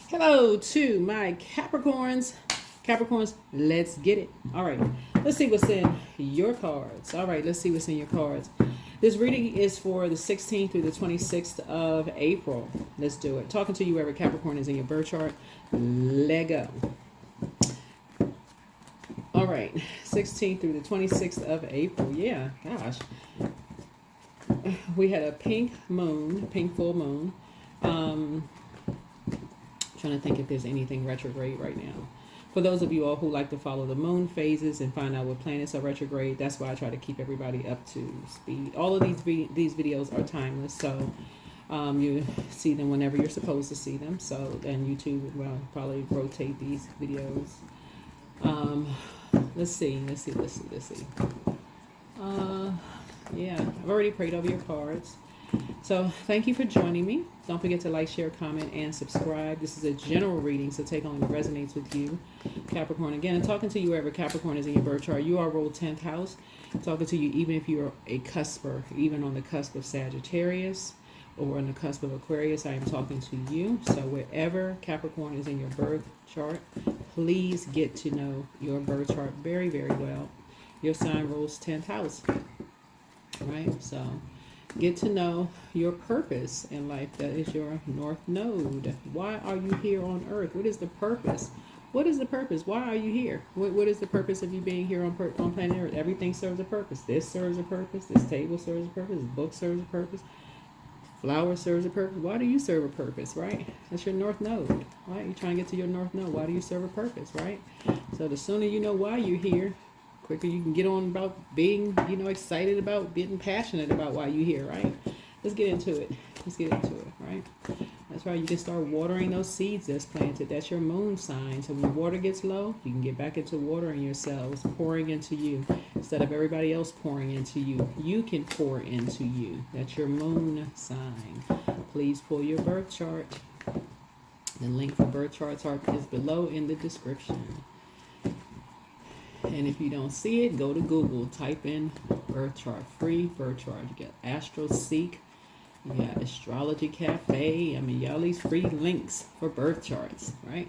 Hello to my Capricorns. Capricorns, let's get it. All right, let's see what's in your cards. All right, let's see what's in your cards. This reading is for the 16th through the 26th of April. Let's do it. Talking to you, wherever Capricorn is in your birth chart. Lego. All right, 16th through the 26th of April. Yeah, gosh. We had a pink moon, pink full moon. Trying to think if there's anything retrograde right now. For those of you all who like to follow the moon phases and find out what planets are retrograde, that's why I try to keep everybody up to speed. All of these videos are timeless, so you see them whenever you're supposed to see them. So, and YouTube will probably rotate these videos. Let's see. Yeah, I've already prayed over your cards. So thank you for joining me. Don't forget to like, share, comment, and subscribe. This is a general reading, so take only what resonates with you. Capricorn, again, I'm talking to you wherever Capricorn is in your birth chart. You are ruled 10th house. I'm talking to you even if you're a cusper, even on the cusp of Sagittarius or on the cusp of Aquarius, I am talking to you. So wherever Capricorn is in your birth chart, please get to know your birth chart very, very well. Your sign rules 10th house, right? So get to know your purpose in life. That is your North Node. Why are you here on Earth? What is the purpose? What is the purpose? Why are you here? What is the purpose of you being here on planet Earth? Everything serves a purpose. This serves a purpose. This table serves a purpose. This book serves a purpose. Flower serves a purpose. Why do you serve a purpose, right? That's your North Node, right? You're trying to get to your North Node. Why do you serve a purpose, right? So the sooner you know why you're here, quicker you can get on about being, excited about, getting passionate about why you're here, right? Let's get into it. Right? That's right. You can start watering those seeds that's planted. That's your moon sign. So when the water gets low, you can get back into watering yourselves, pouring into you. Instead of everybody else pouring into you, you can pour into you. That's your moon sign. Please pull your birth chart. The link for birth charts is below in the description. And if you don't see it, go to Google, type in birth chart, free birth chart. You got Astro Seek, you got Astrology Cafe. I mean, y'all these free links for birth charts, right?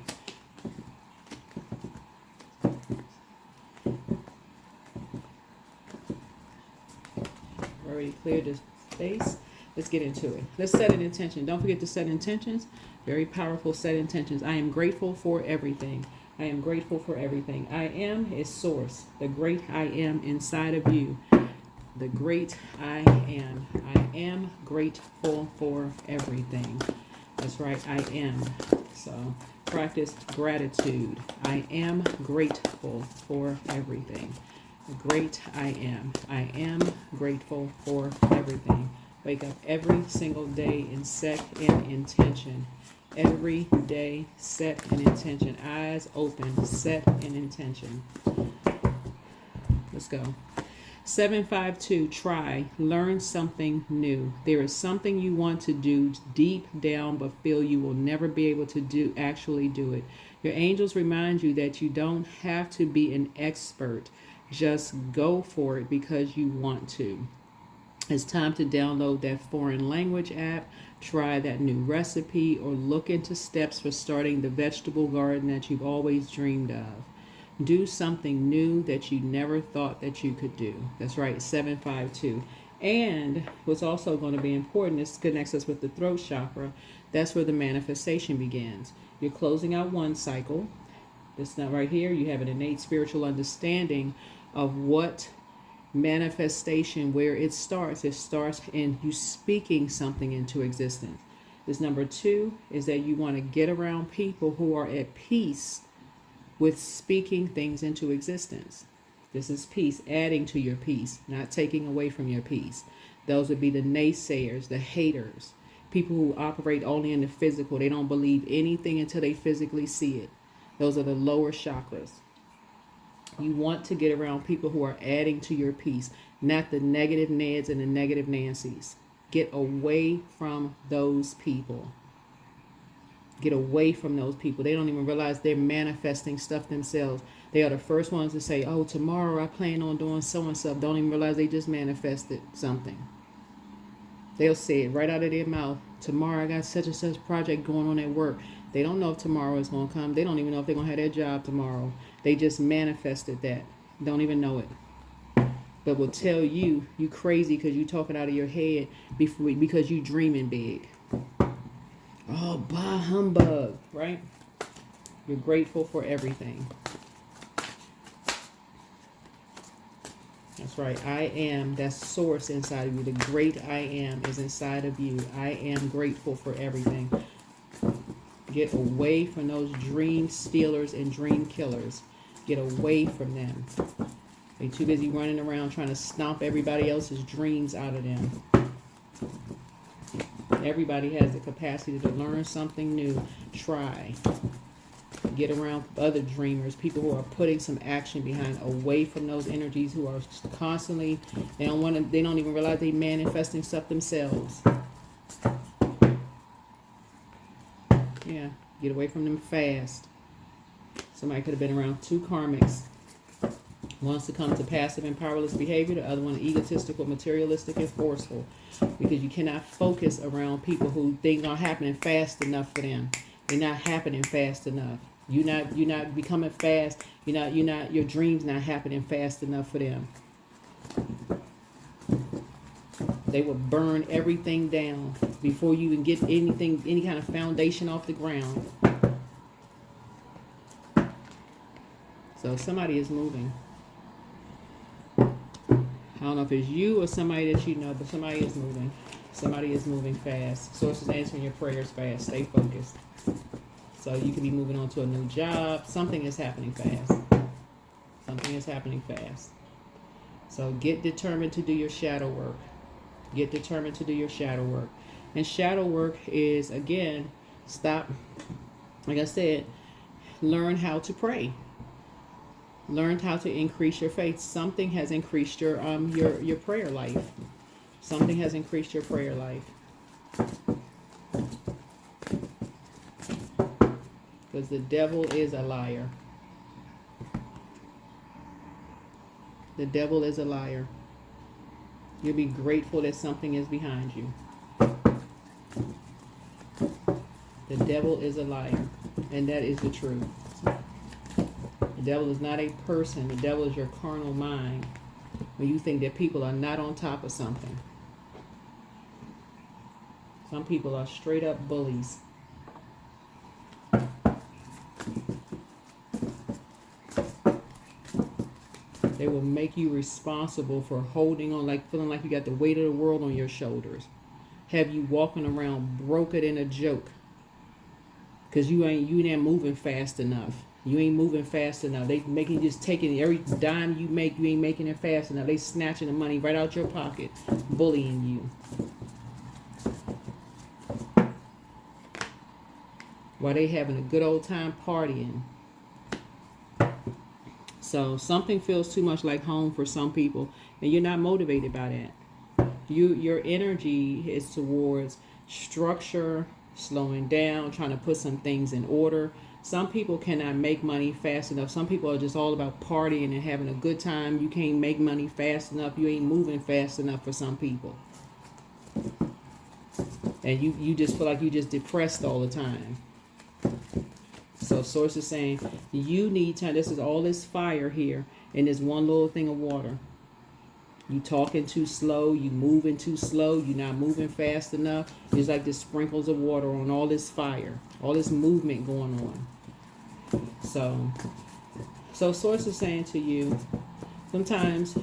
Already cleared the space. Let's get into it. Let's set an intention. Don't forget to set intentions. Very powerful set intentions. I am grateful for everything. I am grateful for everything. I am is source. The great I am inside of you. The great I am. I am grateful for everything. That's right, I am. So practice gratitude. I am grateful for everything. The great I am. I am grateful for everything. Wake up every single day and set an intention. Every day, set an intention. Eyes open, set an intention. Let's go. 752, try, learn something new. There is something you want to do deep down, but feel you will never be able to actually do it. Your angels remind you that you don't have to be an expert. Just go for it because you want to. It's time to download that foreign language app, try that new recipe, or look into steps for starting the vegetable garden that you've always dreamed of. Do something new that you never thought that you could do. That's right, 752. And what's also going to be important, this connects us with the throat chakra. That's where the manifestation begins. You're closing out one cycle. This not right here. You have an innate spiritual understanding of what manifestation, where it starts in you speaking something into existence. This number 2 is that you want to get around people who are at peace with speaking things into existence. This is peace, adding to your peace, not taking away from your peace. Those would be the naysayers, the haters, people who operate only in the physical. They don't believe anything until they physically see it. Those are the lower chakras. You want to get around people who are adding to your peace, not the negative Neds and the negative Nancys. Get away from those people. Get away from those people. They don't even realize they're manifesting stuff themselves. They are the first ones to say, oh, tomorrow I plan on doing so and so. Don't even realize they just manifested something. They'll say it right out of their mouth. Tomorrow I got such and such project going on at work. They don't know if tomorrow is going to come. They don't even know if they're going to have their job tomorrow. They just manifested that. Don't even know it. But will tell you crazy because you talking out of your head because you dreaming big. Oh, bah humbug, right? You're grateful for everything. That's right. I am. That's source inside of you. The great I am is inside of you. I am grateful for everything. Get away from those dream stealers and dream killers. Get away from them. They're too busy running around trying to stomp everybody else's dreams out of them. Everybody has the capacity to learn something new. Try. Get around other dreamers, people who are putting some action behind, away from those energies who are constantly, they don't even realize they're manifesting stuff themselves. Yeah, get away from them fast. Somebody could have been around two karmics. One succumbed to passive and powerless behavior, the other one egotistical, materialistic, and forceful. Because you cannot focus around people who things aren't happening fast enough for them. They're not happening fast enough. You're not becoming fast. Your dreams not happening fast enough for them. They will burn everything down before you even get any kind of foundation off the ground. So somebody is moving. I don't know if it's you or somebody that you know, but somebody is moving. Somebody is moving fast. Source is answering your prayers fast. Stay focused. So you could be moving on to a new job. Something is happening fast. Something is happening fast. So get determined to do your shadow work. Get determined to do your shadow work. And shadow work is, again, stop. Like I said, learn how to pray. Learn how to increase your faith. Something has increased your prayer life. Something has increased your prayer life. Because the devil is a liar. The devil is a liar. You'll be grateful that something is behind you. The devil is a liar. And that is the truth. The devil is not a person. The devil is your carnal mind. When you think that people are not on top of something. Some people are straight up bullies. They will make you responsible for holding on, like feeling like you got the weight of the world on your shoulders. Have you walking around broken in a joke. Because you ain't moving fast enough. You ain't moving fast enough. They making you just taking every dime you make, you ain't making it fast enough. They snatching the money right out your pocket, bullying you. While they having a good old time partying. So something feels too much like home for some people, and you're not motivated by that. Your energy is towards structure, slowing down, trying to put some things in order. Some people cannot make money fast enough. Some people are just all about partying and having a good time. You can't make money fast enough. You ain't moving fast enough for some people. And you just feel like you just depressed all the time. So source is saying you need time. This is all this fire here in this one little thing of water. You talking too slow. You moving too slow. You're not moving fast enough. There's like this sprinkles of water on all this fire. All this movement going on. So source is saying to you, sometimes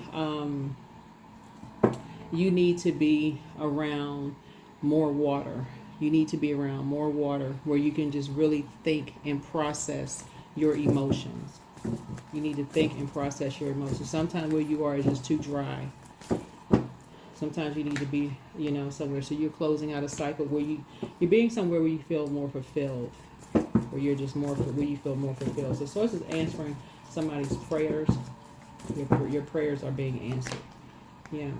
you need to be around more water. You need to be around more water where you can just really think and process your emotions. You need to think and process your emotions. Sometimes where you are is just too dry. Sometimes you need to be, somewhere. So you're closing out a cycle where you're being somewhere where you feel more fulfilled. Where you're just where you feel more fulfilled. So source is answering somebody's prayers. Your prayers are being answered. Yeah.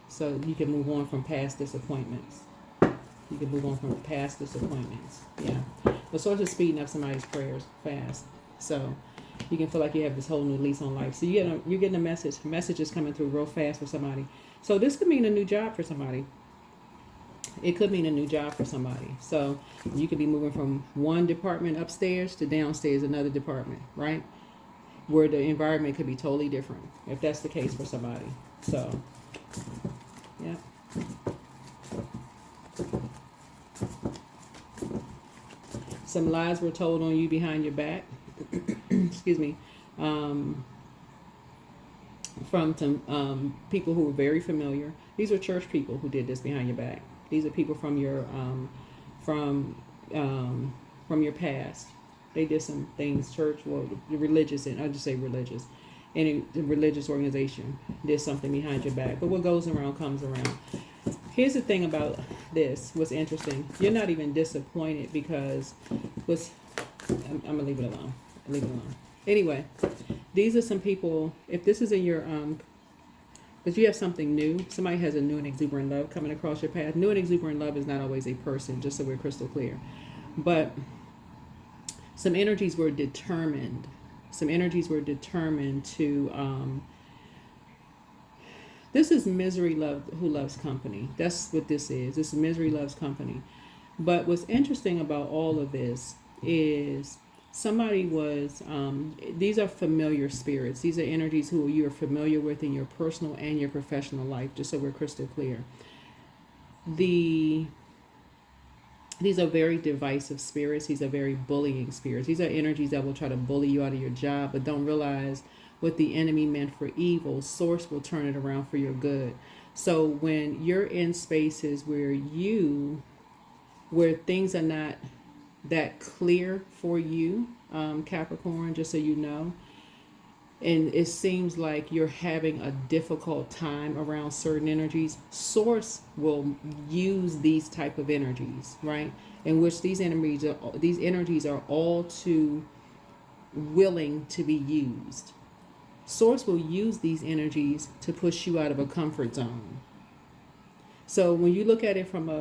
So you can move on from past disappointments. You can move on from past disappointments. Yeah. The source is speeding up somebody's prayers fast. So you can feel like you have this whole new lease on life. So you're getting a message. Message is coming through real fast for somebody. So this could mean a new job for somebody. It could mean a new job for somebody. So you could be moving from one department upstairs to downstairs, another department, right? Where the environment could be totally different if that's the case for somebody. So, yeah. Some lies were told on you behind your back. Excuse me. From some people who were very familiar. These are church people who did this behind your back. These are people from your from your past. They did some things, church, well, religious, and I'll just say religious. Any religious organization did something behind your back. But what goes around comes around. Here's the thing about this. What's interesting, you're not even disappointed because I'm gonna leave it alone. Leave it alone. Anyway, these are some people. If this is in your but you have something new. Somebody has a new and exuberant love coming across your path. New and exuberant love is not always a person, just so we're crystal clear. But some energies were determined. Some energies were determined to. This is misery love who loves company. That's what this is. This is misery loves company. But what's interesting about all of this is somebody was, these are familiar spirits. These are energies who you are familiar with in your personal and your professional life, just so we're crystal clear. These are very divisive spirits. These are very bullying spirits. These are energies that will try to bully you out of your job, but don't realize what the enemy meant for evil, source will turn it around for your good. So when you're in spaces where things are not that clear for you, Capricorn, just so you know, and it seems like you're having a difficult time around certain energies, source will use these type of energies, right? In which these energies are all too willing to be used. Source will use these energies to push you out of a comfort zone. So when you look at it from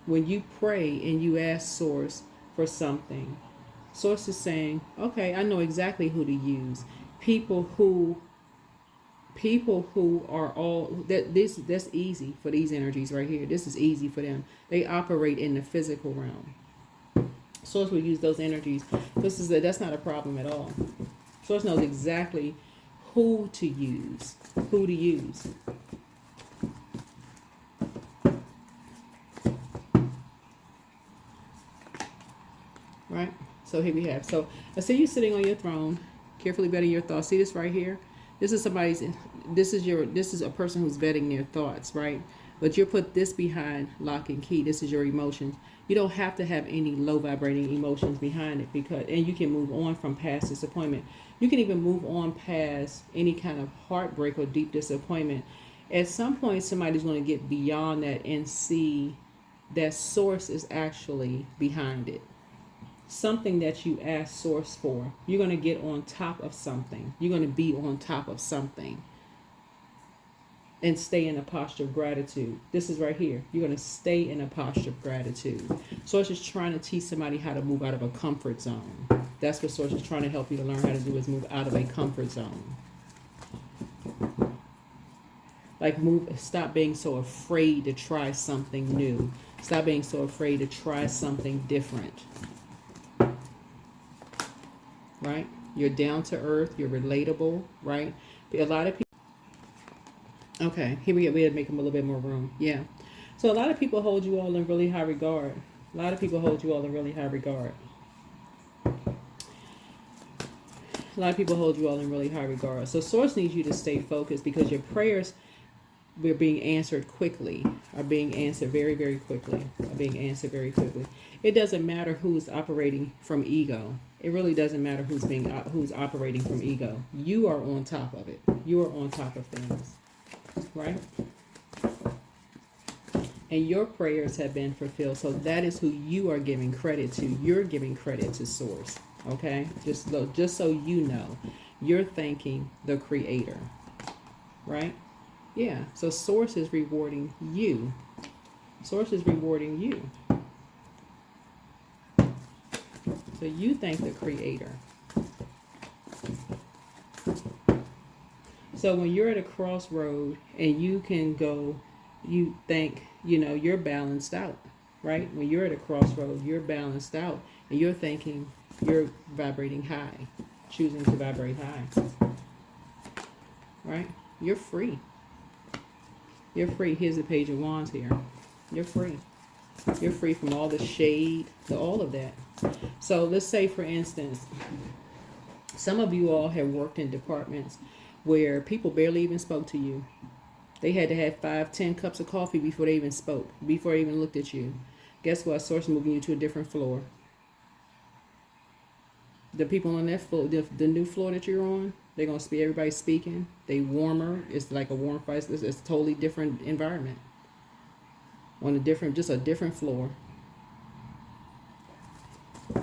when you pray and you ask Source for something, Source is saying, okay, I know exactly who to use. People who are all that's easy for these energies right here. This is easy for them. They operate in the physical realm. Source will use those energies. That's not a problem at all. Source knows exactly who to use. Right? So here we have. So I see you sitting on your throne, carefully vetting your thoughts. See this right here? This is a person who's vetting their thoughts, right? But you put this behind lock and key. This is your emotions. You don't have to have any low vibrating emotions behind it, and you can move on from past disappointment. You can even move on past any kind of heartbreak or deep disappointment. At some point, somebody's going to get beyond that and see that source is actually behind it. Something that you ask source for. You're going to get on top of something. You're going to be on top of something. And stay in a posture of gratitude. This is right here. You're going to stay in a posture of gratitude. Source is trying to teach somebody how to move out of a comfort zone. That's what Source is trying to help you to learn how to do, is move out of a comfort zone. Like stop being so afraid to try something new. Stop being so afraid to try something different. Right? You're down to earth. You're relatable. Right? A lot of people. Okay, here we had to make them a little bit more room. Yeah. So a lot of people hold you all in really high regard. A lot of people hold you all in really high regard. A lot of people hold you all in really high regard. So Source needs you to stay focused, because your prayers are being answered quickly, are being answered very, very quickly, It doesn't matter who's operating from ego. It really doesn't matter who's operating from ego. You are on top of it. You are on top of things. Right? And your prayers have been fulfilled. So that is who you are giving credit to. You're giving credit to Source. Okay? Just so you know, you're thanking the Creator. Right? Yeah. So Source is rewarding you. Source is rewarding you. So you thank the Creator. So when you're at a crossroad and you can go you think, you know, you're balanced out, right? When you're at a crossroad, you're balanced out, and you're thinking you're vibrating high, choosing to vibrate high, right? You're free. You're free. Here's the Page of Wands here. You're free. You're free from all the shade, all of that. So let's say, for instance, some of you all have worked in departments where people barely even spoke to you. They had to have 5, 10 cups of coffee before they even spoke, before they even looked at you. Guess what? Source moving you to a different floor. The people on that floor, the new floor that you're on, they're going to see everybody speaking. They warmer. It's like a warm fire. It's a totally different environment. On a different, just a different floor.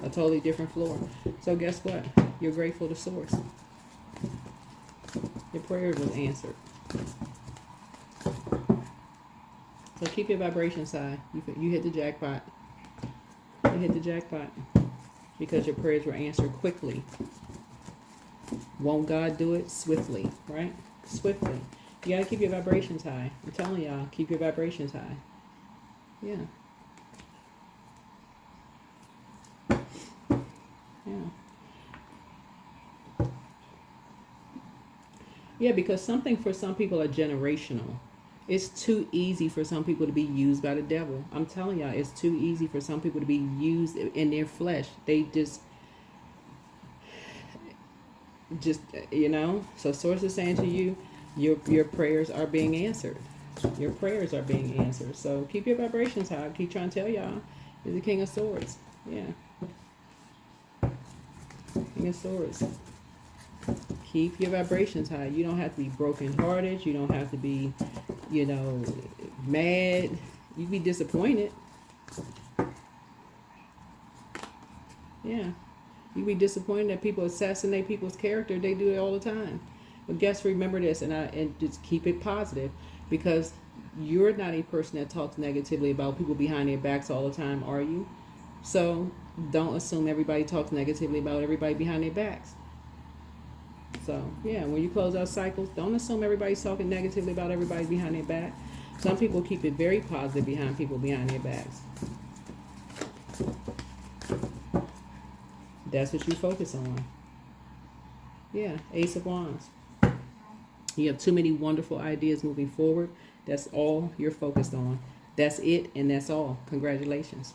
A totally different floor. So guess what? You're grateful to Source. Your prayers was answered. So keep your vibrations high. You hit the jackpot. You hit the jackpot. Because your prayers were answered quickly. Won't God do it? Swiftly, right? Swiftly. You got to keep your vibrations high. I'm telling y'all, keep your vibrations high. Yeah. Yeah. Yeah, because something for some people are generational. It's too easy for some people to be used by the devil. I'm telling y'all, it's too easy for some people to be used in their flesh. They just, you know. So Source is saying to you, your prayers are being answered. Your prayers are being answered. So keep your vibrations high. I keep trying to tell y'all, he's the King of Swords. Yeah. King of Swords. Keep your vibrations high. You don't have to be brokenhearted. You don't have to be, you know, mad. You can be disappointed. Yeah. You can be disappointed that people assassinate people's character. They do it all the time. But remember this, and just keep it positive, because you're not a person that talks negatively about people behind their backs all the time, are you? So don't assume everybody talks negatively about everybody behind their backs. So, yeah, when you close out cycles, don't assume everybody's talking negatively about everybody behind their back. Some people keep it very positive behind people behind their backs. That's what you focus on. Yeah, Ace of Wands. You have too many wonderful ideas moving forward. That's all you're focused on. That's it, and that's all. Congratulations.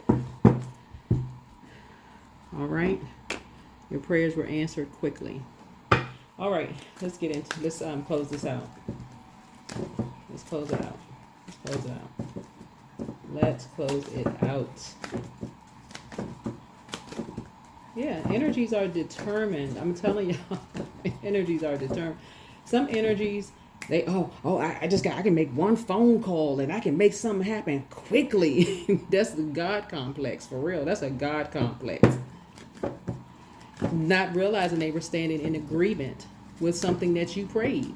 All right. Your prayers were answered quickly. All right, let's close this out. Let's close it out. Let's close it out. Let's close it out. Yeah, energies are determined. I'm telling y'all, energies are determined. Some energies, I can make one phone call and I can make something happen quickly. That's the God complex, for real. That's a God complex. Not realizing they were standing in agreement with something that you prayed.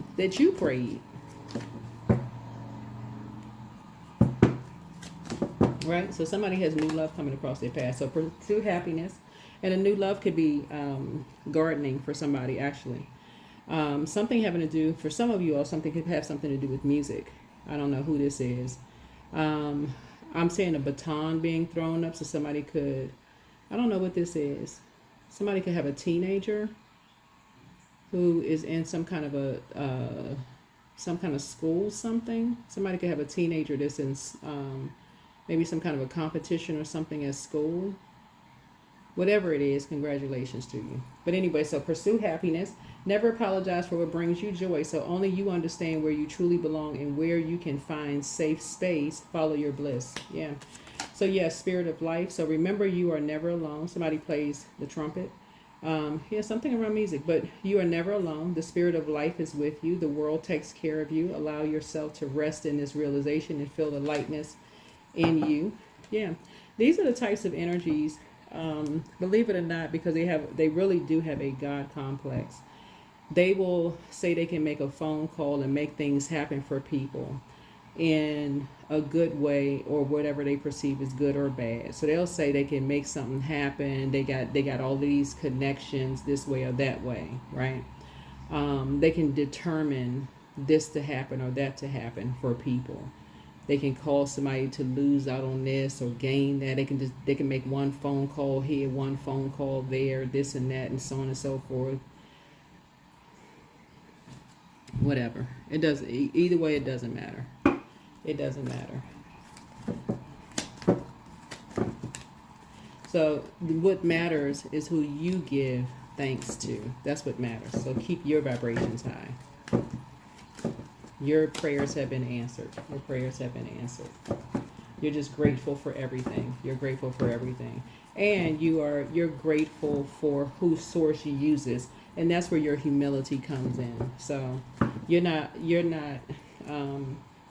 Right? So somebody has new love coming across their path. So pursue happiness. And a new love could be gardening for somebody, actually. Something having to do, for some of you all, something could have something to do with music. I don't know who this is. I'm saying a baton being thrown up, so somebody could, I don't know what this is. Somebody could have a teenager who is in some kind of school, something. Somebody could have a teenager that's in maybe some kind of a competition or something at school. Whatever it is, congratulations to you. But anyway, so pursue happiness. Never apologize for what brings you joy. So only you understand where you truly belong and where you can find safe space. Follow your bliss. Yeah. So yes, spirit of life. So remember, you are never alone. Somebody plays the trumpet. Something around music, but you are never alone. The spirit of life is with you. The world takes care of you. Allow yourself to rest in this realization and feel the lightness in you. Yeah. These are the types of energies, believe it or not, because they really do have a God complex. They will say they can make a phone call and make things happen for people in a good way, or whatever they perceive as good or bad. So they'll say they can make something happen. They got all these connections this way or that way, right? They can determine this to happen or that to happen for people. They can cause somebody to lose out on this or gain that. They can make one phone call here, one phone call there, this and that, and so on and so forth. Whatever. It doesn't. Either way, it doesn't matter. It doesn't matter. So what matters is who you give thanks to. That's what matters. So keep your vibrations high. Your prayers have been answered. Your prayers have been answered. You're just grateful for everything. You're grateful for everything. And you're grateful for whose source you uses. And that's where your humility comes in. So you're not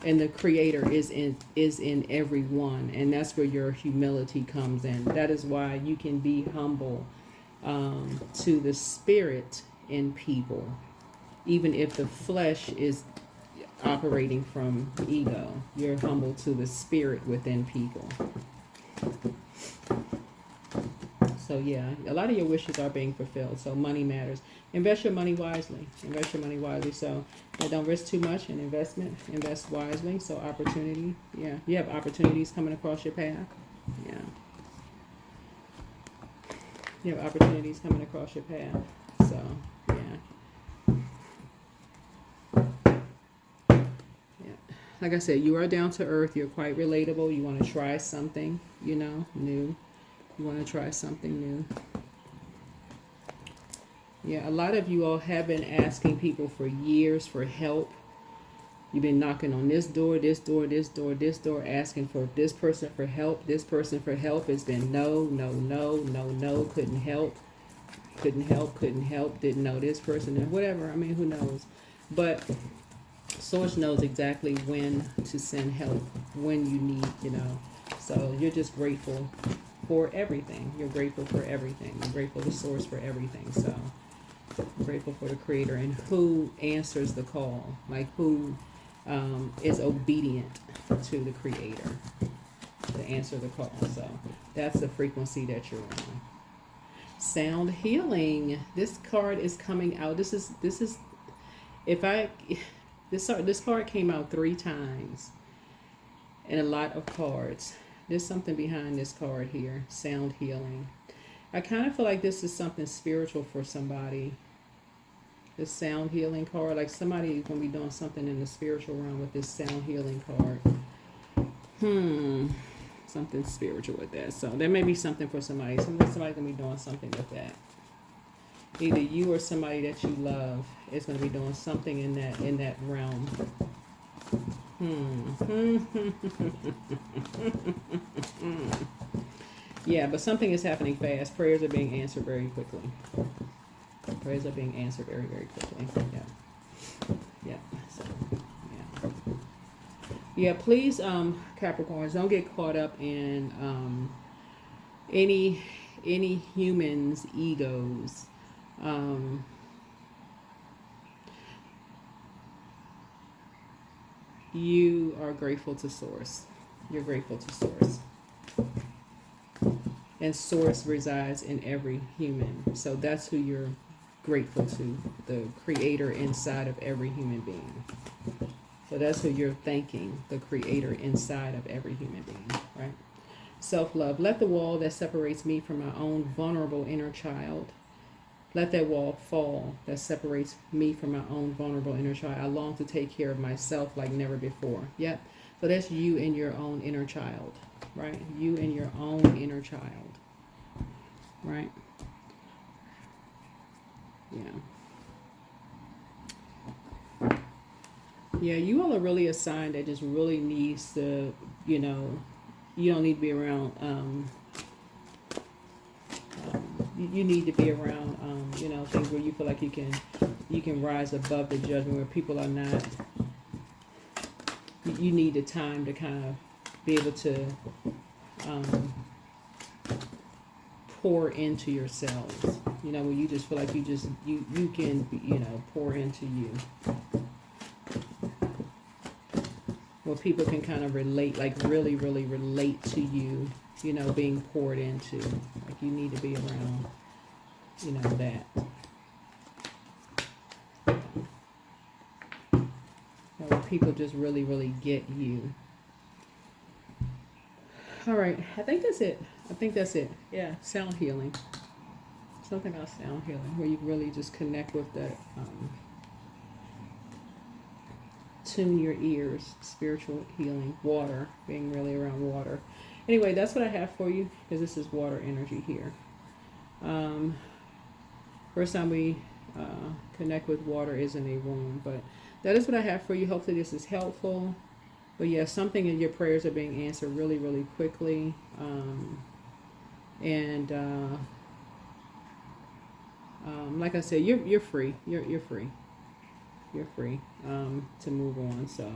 and the creator is in everyone, and that's where your humility comes in. That is why you can be humble to the spirit in people, even if the flesh is operating from ego. You're humble to the spirit within people. So yeah, a lot of your wishes are being fulfilled. So money matters. Invest your money wisely. Invest your money wisely. So don't risk too much in investment. Invest wisely. So opportunity. Yeah, you have opportunities coming across your path. Yeah. You have opportunities coming across your path. So yeah. Yeah. Like I said, you are down to earth. You're quite relatable. You want to try something, new. You want to try something new. Yeah, a lot of you all have been asking people for years for help. You've been knocking on this door, this door, this door, this door, asking for this person for help. This person for help. It's been no, couldn't help, didn't know this person, and whatever. I mean, who knows? But Source knows exactly when to send help, when you need, So you're just grateful for everything. You're grateful for everything. You're grateful to Source for everything. So I'm grateful for the creator and who answers the call, like who is obedient to the creator to answer the call. So that's the frequency that you're on. Sound healing. This card is coming out. This card came out 3 times in a lot of cards. There's something behind this card here. Sound healing. I kind of feel like this is something spiritual for somebody. This sound healing card, like somebody is going to be doing something in the spiritual realm with this sound healing card. Something spiritual with that. So there may be something for somebody. Somebody's going to be doing something with that. Either you or somebody that you love is going to be doing something in that realm. Yeah, but something is happening fast. Prayers are being answered very quickly. Prayers are being answered very, very quickly. Yeah. So, yeah. Yeah, please, Capricorns, don't get caught up in any human's egos. You are grateful to Source. You're grateful to Source. And Source resides in every human. So that's who you're grateful to, the creator inside of every human being. So that's who you're thanking, the creator inside of every human being, right? Self-love. Let the wall that separates me from my own vulnerable inner child, let that wall fall that separates me from my own vulnerable inner child. I long to take care of myself like never before. Yep. So that's you and your own inner child, right? You and your own inner child, right? Yeah, you all are really a sign that just really needs to, you don't need to be around, you need to be around, things where you feel like you can rise above the judgment, where people are not, you need the time to kind of be able to pour into yourselves, where you just feel like you can, pour into you. Where people can kind of relate, like really, really relate to you, being poured into. Like you need to be around, that. people just really, really get you. All right, I think that's it. Yeah, sound healing. Something about sound healing where you really just connect with that, tune your ears, spiritual healing, water, being really around water. Anyway, that's what I have for you because this is water energy here. Um, First time we connect with water is in a room, but that is what I have for you. Hopefully this is helpful. But yeah, something in your prayers are being answered really, really quickly. And like I said, you're free. You're free. You're free to move on. So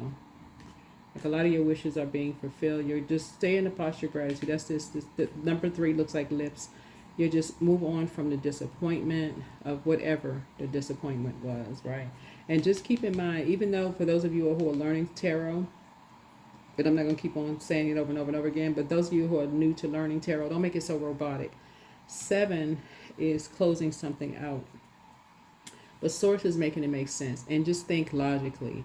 like a lot of your wishes are being fulfilled. You're just stay in the posture of gratitude. That's this the number 3 looks like lips. You just move on from the disappointment of whatever the disappointment was, right? And just keep in mind, even though for those of you who are learning tarot, but I'm not going to keep on saying it over and over and over again, but those of you who are new to learning tarot, don't make it so robotic. 7 is closing something out. But source is making it make sense. And just think logically.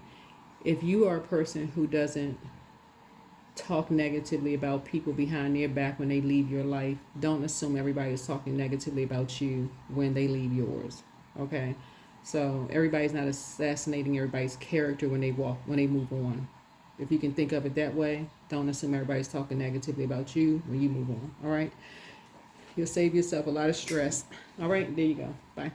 If you are a person who doesn't talk negatively about people behind their back when they leave your life, don't assume everybody is talking negatively about you when they leave yours. Okay? So everybody's not assassinating everybody's character when they move on. If you can think of it that way, don't assume everybody's talking negatively about you when you move on. All right? You'll save yourself a lot of stress. All right? There you go. Bye.